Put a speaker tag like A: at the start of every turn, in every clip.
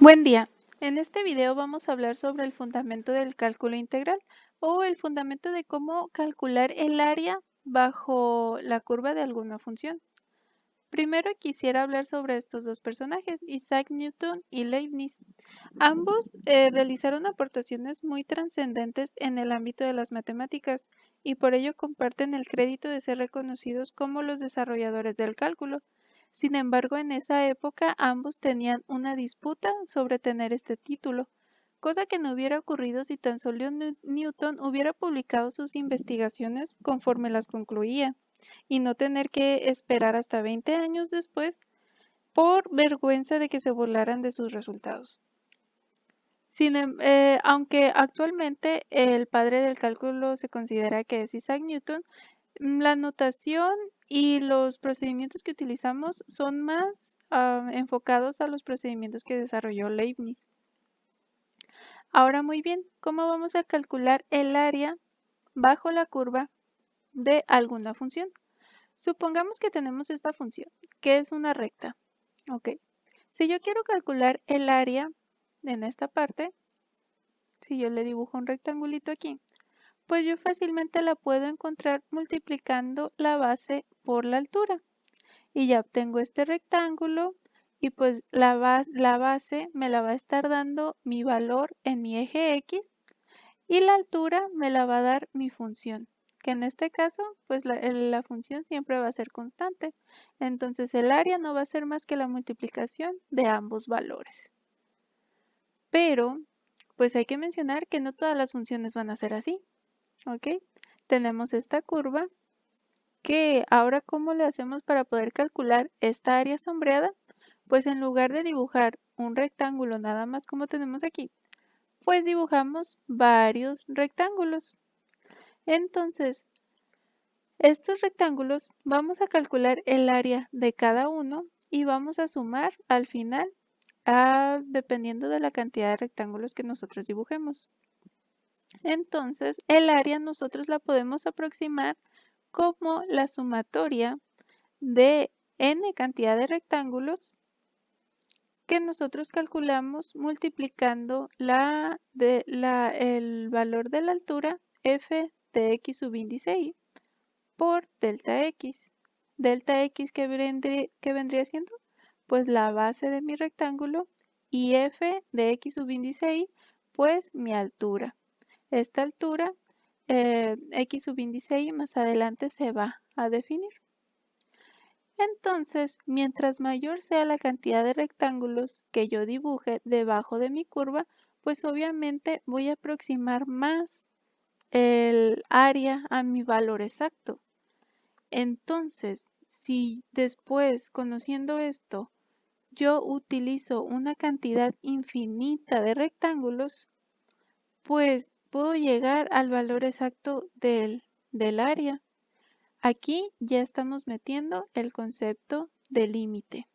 A: Buen día. En este video vamos a hablar sobre el fundamento del cálculo integral o el fundamento de cómo calcular el área bajo la curva de alguna función. Primero quisiera hablar sobre estos dos personajes, Isaac Newton y Leibniz. Ambos realizaron aportaciones muy trascendentes en el ámbito de las matemáticas y por ello comparten el crédito de ser reconocidos como los desarrolladores del cálculo. Sin embargo, en esa época ambos tenían una disputa sobre tener este título, cosa que no hubiera ocurrido si tan solo Newton hubiera publicado sus investigaciones conforme las concluía, y no tener que esperar hasta 20 años después por vergüenza de que se burlaran de sus resultados. Aunque actualmente el padre del cálculo se considera que es Isaac Newton, la notación y los procedimientos que utilizamos son más enfocados a los procedimientos que desarrolló Leibniz. Ahora muy bien, ¿cómo vamos a calcular el área bajo la curva de alguna función? Supongamos que tenemos esta función, que es una recta. Ok. Si yo quiero calcular el área en esta parte, si yo le dibujo un rectangulito aquí, pues yo fácilmente la puedo encontrar multiplicando la base por la altura. Y ya obtengo este rectángulo y pues la base me la va a estar dando mi valor en mi eje X y la altura me la va a dar mi función, que en este caso pues la función siempre va a ser constante. Entonces el área no va a ser más que la multiplicación de ambos valores. Pero pues hay que mencionar que no todas las funciones van a ser así, ¿ok? Tenemos esta curva que ahora, ¿cómo le hacemos para poder calcular esta área sombreada? Pues en lugar de dibujar un rectángulo nada más como tenemos aquí, pues dibujamos varios rectángulos. Entonces, estos rectángulos vamos a calcular el área de cada uno y vamos a sumar al final dependiendo de la cantidad de rectángulos que nosotros dibujemos. Entonces, el área nosotros la podemos aproximar como la sumatoria de n cantidad de rectángulos que nosotros calculamos multiplicando el valor de la altura f de x sub índice y por delta x. Delta x, ¿qué vendría siendo? Pues la base de mi rectángulo y f de x sub índice y, pues mi altura. Esta altura, x sub índice y, más adelante se va a definir. Entonces, mientras mayor sea la cantidad de rectángulos que yo dibuje debajo de mi curva, pues obviamente voy a aproximar más el área a mi valor exacto. Entonces, si después, conociendo esto, yo utilizo una cantidad infinita de rectángulos, pues puedo llegar al valor exacto del área. Aquí ya estamos metiendo el concepto de límite.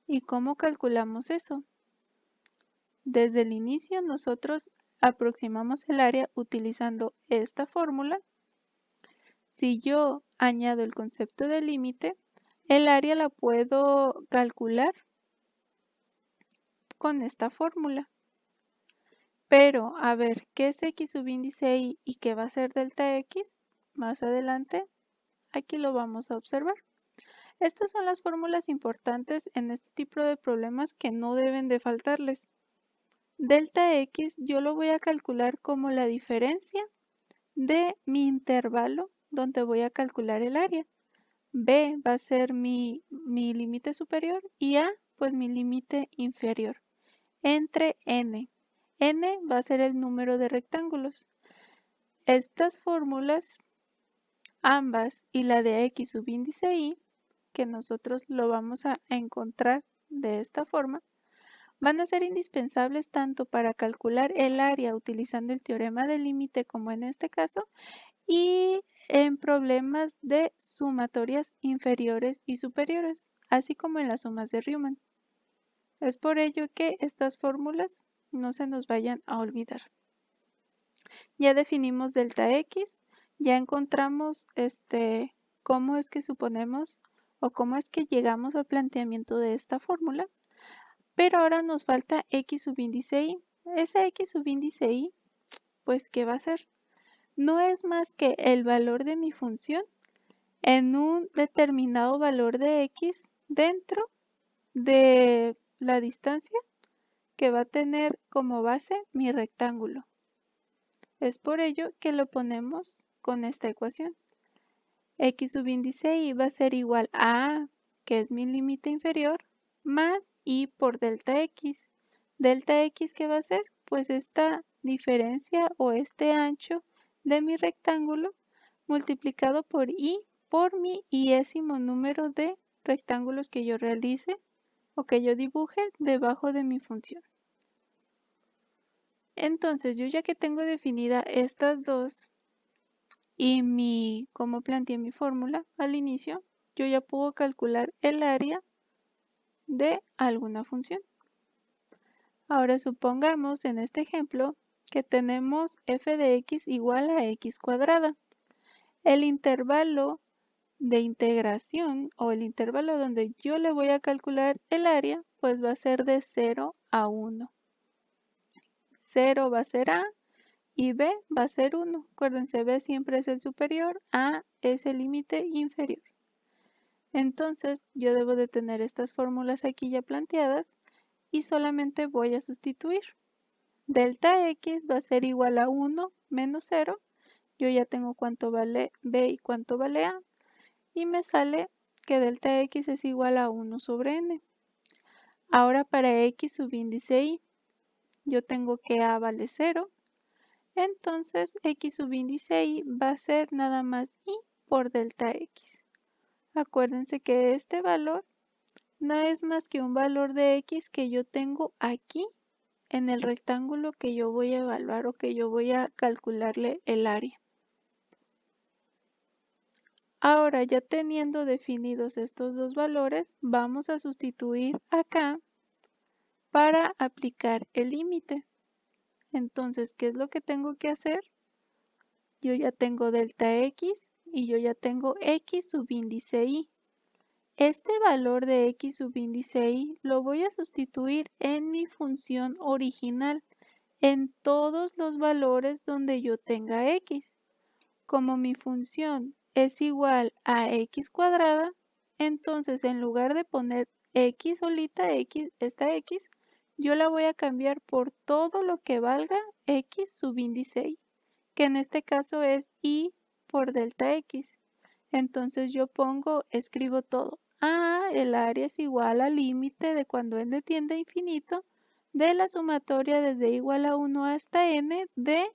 A: ¿Y cómo calculamos eso? Desde el inicio nosotros aproximamos el área utilizando esta fórmula. Si yo añado el concepto de límite, el área la puedo calcular con esta fórmula. Pero, a ver, ¿qué es x sub índice y qué va a ser delta x? Más adelante, aquí lo vamos a observar. Estas son las fórmulas importantes en este tipo de problemas que no deben de faltarles. Delta x yo lo voy a calcular como la diferencia de mi intervalo donde voy a calcular el área. B va a ser mi límite superior y A pues mi límite inferior entre n. N va a ser el número de rectángulos. Estas fórmulas, ambas y la de x sub índice y, que nosotros lo vamos a encontrar de esta forma, van a ser indispensables tanto para calcular el área utilizando el teorema del límite como en este caso y en problemas de sumatorias inferiores y superiores, así como en las sumas de Riemann. Es por ello que estas fórmulas no se nos vayan a olvidar. Ya definimos delta x, ya encontramos cómo es que suponemos o cómo es que llegamos al planteamiento de esta fórmula. Pero ahora nos falta x subíndice y. Ese x subíndice y, pues, ¿qué va a ser? No es más que el valor de mi función en un determinado valor de x dentro de la distancia que va a tener como base mi rectángulo. Es por ello que lo ponemos con esta ecuación. X subíndice y va a ser igual a A, que es mi límite inferior, más I por delta X. Delta X, ¿qué va a ser? Pues esta diferencia o este ancho de mi rectángulo multiplicado por I por mi iésimo número de rectángulos que yo realice o que yo dibuje debajo de mi función. Entonces, yo ya que tengo definida estas dos y como planteé mi fórmula al inicio, yo ya puedo calcular el área de alguna función. Ahora supongamos en este ejemplo que tenemos f de x igual a x cuadrada. El intervalo de integración o el intervalo donde yo le voy a calcular el área, pues va a ser de 0 a 1. 0 va a ser A y B va a ser 1. Acuérdense, B siempre es el superior, A es el límite inferior. Entonces, yo debo de tener estas fórmulas aquí ya planteadas y solamente voy a sustituir. Delta X va a ser igual a 1 menos 0. Yo ya tengo cuánto vale B y cuánto vale A. Y me sale que delta X es igual a 1 sobre N. Ahora para X subíndice Y, yo tengo que A vale 0. Entonces, X subíndice Y va a ser nada más Y por delta X. Acuérdense que este valor no es más que un valor de X que yo tengo aquí en el rectángulo que yo voy a evaluar o que yo voy a calcularle el área. Ahora, ya teniendo definidos estos dos valores, vamos a sustituir acá para aplicar el límite. Entonces, ¿qué es lo que tengo que hacer? Yo ya tengo delta X y yo ya tengo X subíndice Y. Este valor de X subíndice Y lo voy a sustituir en mi función original en todos los valores donde yo tenga X. Como mi función es igual a X cuadrada, entonces en lugar de poner X solita, esta X, yo la voy a cambiar por todo lo que valga X subíndice Y, que en este caso es Y por delta X. Entonces yo escribo todo. El área es igual al límite de cuando n tiende a infinito de la sumatoria desde igual a 1 hasta n de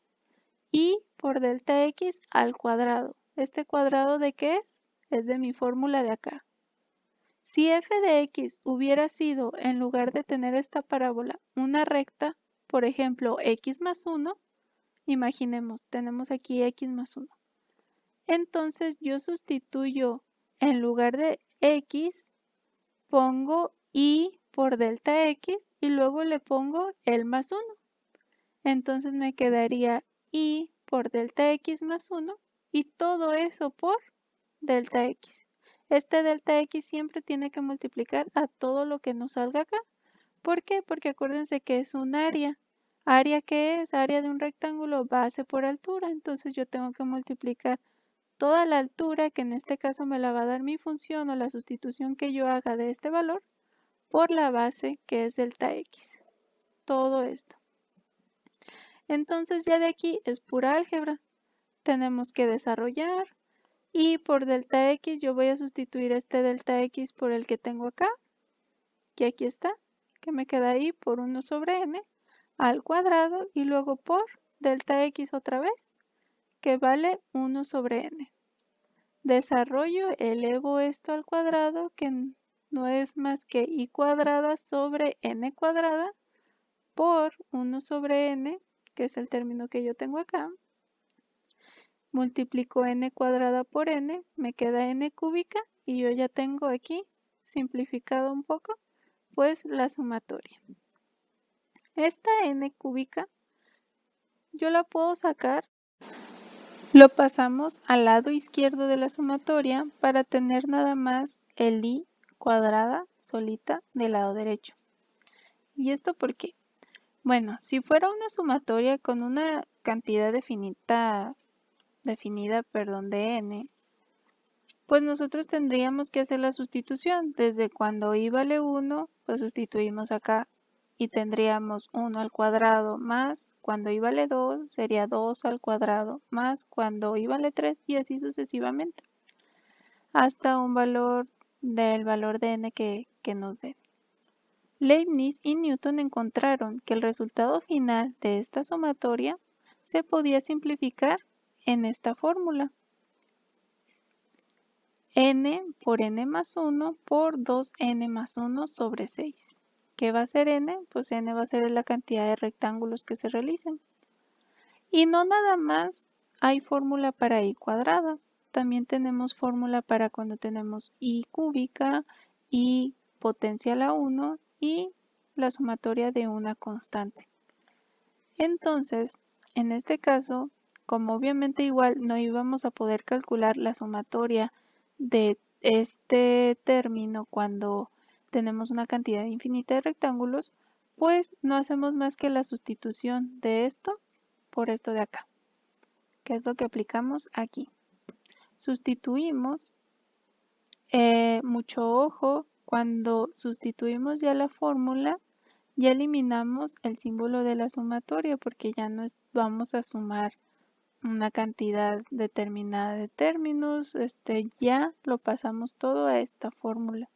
A: Y por delta X al cuadrado. ¿Este cuadrado de qué es? Es de mi fórmula de acá. Si f de x hubiera sido, en lugar de tener esta parábola, una recta, por ejemplo, x más 1, imaginemos, tenemos aquí x más 1. Entonces yo sustituyo, en lugar de x, pongo y por delta x y luego le pongo el más 1. Entonces me quedaría y por delta x más 1 y todo eso por delta x. Este delta x siempre tiene que multiplicar a todo lo que nos salga acá. ¿Por qué? Porque acuérdense que es un área. ¿Área qué es? Área de un rectángulo, base por altura. Entonces yo tengo que multiplicar toda la altura, que en este caso me la va a dar mi función o la sustitución que yo haga de este valor, por la base que es delta x. Todo esto. Entonces ya de aquí es pura álgebra. Tenemos que desarrollar y por delta x yo voy a sustituir este delta x por el que tengo acá, que aquí está, que me queda ahí por 1 sobre n al cuadrado y luego por delta x otra vez, que vale 1 sobre n. Desarrollo, elevo esto al cuadrado, que no es más que y cuadrada sobre n cuadrada por 1 sobre n, que es el término que yo tengo acá. Multiplico n cuadrada por n, me queda n cúbica y yo ya tengo aquí, simplificado un poco, pues la sumatoria. Esta n cúbica yo la puedo sacar. Lo pasamos al lado izquierdo de la sumatoria para tener nada más el i cuadrada solita del lado derecho. ¿Y esto por qué? Bueno, si fuera una sumatoria con una cantidad definida, de n, pues nosotros tendríamos que hacer la sustitución. Desde cuando i vale 1, pues sustituimos acá y tendríamos 1 al cuadrado más cuando i vale 2, sería 2 al cuadrado más cuando i vale 3 y así sucesivamente, hasta un valor del valor de n que nos dé. Leibniz y Newton encontraron que el resultado final de esta sumatoria se podía simplificar en esta fórmula: n por n más 1 por 2n más 1 sobre 6. ¿Qué va a ser n? Pues n va a ser la cantidad de rectángulos que se realicen. Y no nada más hay fórmula para i cuadrada, también tenemos fórmula para cuando tenemos i cúbica, i potencia a la 1 y la sumatoria de una constante. Entonces, en este caso, como obviamente igual no íbamos a poder calcular la sumatoria de este término cuando tenemos una cantidad infinita de rectángulos, pues no hacemos más que la sustitución de esto por esto de acá, que es lo que aplicamos aquí. Sustituimos, mucho ojo, cuando sustituimos ya la fórmula, ya eliminamos el símbolo de la sumatoria porque ya no vamos a sumar una cantidad determinada de términos, ya lo pasamos todo a esta fórmula.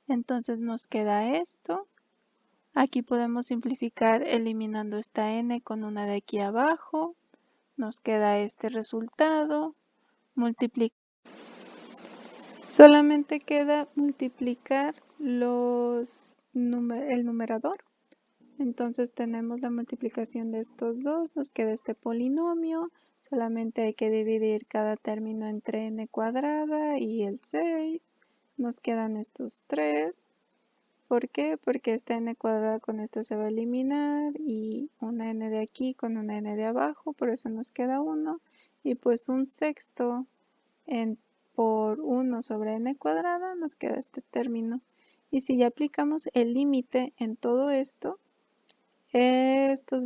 A: Entonces nos queda esto. Aquí podemos simplificar eliminando esta n con una de aquí abajo. Nos queda este resultado. Solamente queda multiplicar el numerador. Entonces tenemos la multiplicación de estos dos, nos queda este polinomio, solamente hay que dividir cada término entre n cuadrada y el 6, nos quedan estos 3. ¿Por qué? Porque esta n cuadrada con esta se va a eliminar y una n de aquí con una n de abajo, por eso nos queda 1, y pues un sexto por 1 sobre n cuadrada nos queda este término. Y si ya aplicamos el límite en todo esto, estos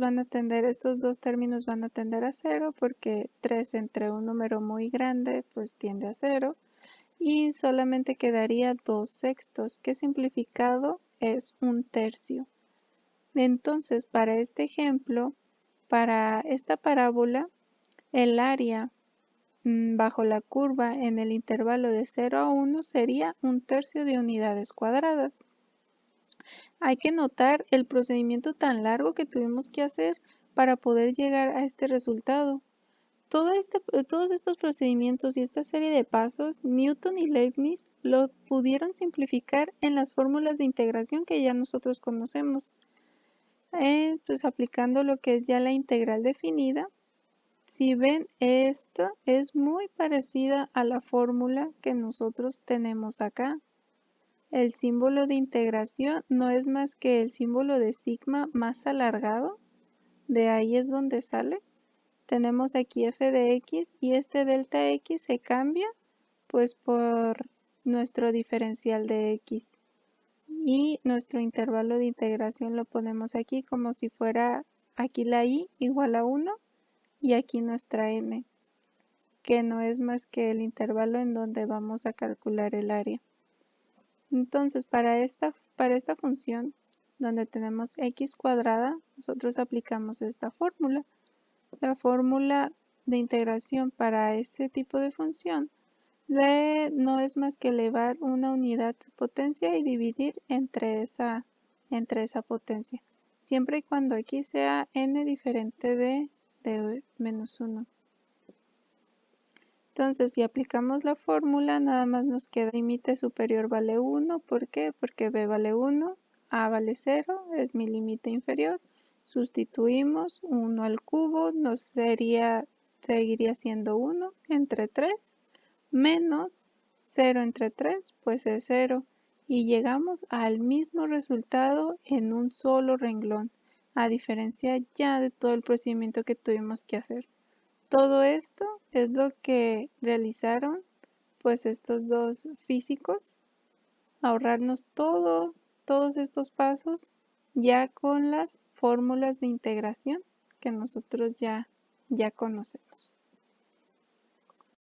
A: dos términos van a tender a 0 porque 3 entre un número muy grande pues tiende a 0 y solamente quedaría 2 sextos, que simplificado es 1/3. Entonces para este ejemplo, para esta parábola, el área bajo la curva en el intervalo de 0 a 1 sería 1/3 de unidades cuadradas. Hay que notar el procedimiento tan largo que tuvimos que hacer para poder llegar a este resultado. Todos estos procedimientos y esta serie de pasos, Newton y Leibniz lo pudieron simplificar en las fórmulas de integración que ya nosotros conocemos. Pues aplicando lo que es ya la integral definida, si ven, esta es muy parecida a la fórmula que nosotros tenemos acá. El símbolo de integración no es más que el símbolo de sigma más alargado. De ahí es donde sale. Tenemos aquí f de x y este delta x se cambia pues por nuestro diferencial de x. Y nuestro intervalo de integración lo ponemos aquí como si fuera aquí la y igual a 1 y aquí nuestra n, que no es más que el intervalo en donde vamos a calcular el área. Entonces, para esta función, donde tenemos x cuadrada, nosotros aplicamos esta fórmula. La fórmula de integración para este tipo de función no es más que elevar una unidad su potencia y dividir entre esa potencia, siempre y cuando x sea n diferente de menos 1. Entonces, si aplicamos la fórmula, nada más nos queda límite superior vale 1. ¿Por qué? Porque b vale 1, a vale 0, es mi límite inferior. Sustituimos 1 al cubo, seguiría siendo 1 entre 3, menos 0 entre 3, pues es 0. Y llegamos al mismo resultado en un solo renglón, a diferencia ya de todo el procedimiento que tuvimos que hacer. Todo esto es lo que realizaron pues estos dos físicos, ahorrarnos todos estos pasos ya con las fórmulas de integración que nosotros ya conocemos.